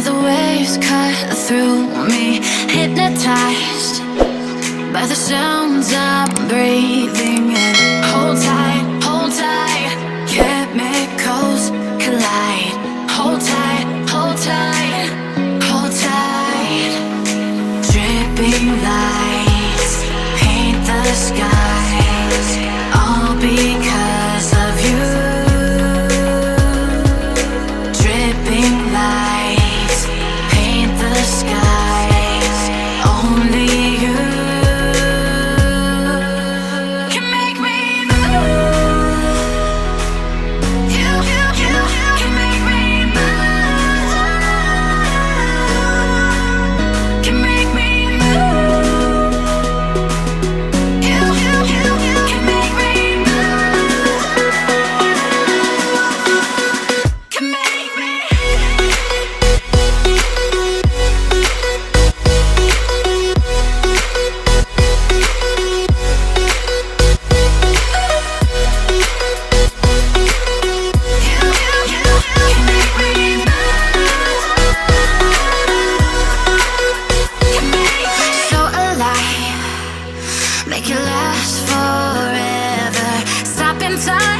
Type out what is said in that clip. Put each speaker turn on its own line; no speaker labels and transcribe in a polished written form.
the waves cut through me, hypnotized by the sounds I'm breathing in. Hold tight, chemicals collide. Hold tight, hold tight, hold tight. Dripping lights paint the skies, all because of you. Dripping lights paint the skies, only you can make me move. You can make me move. Can make me move. You can make me move. Can make me. So alive, make it last forever. Stop in time,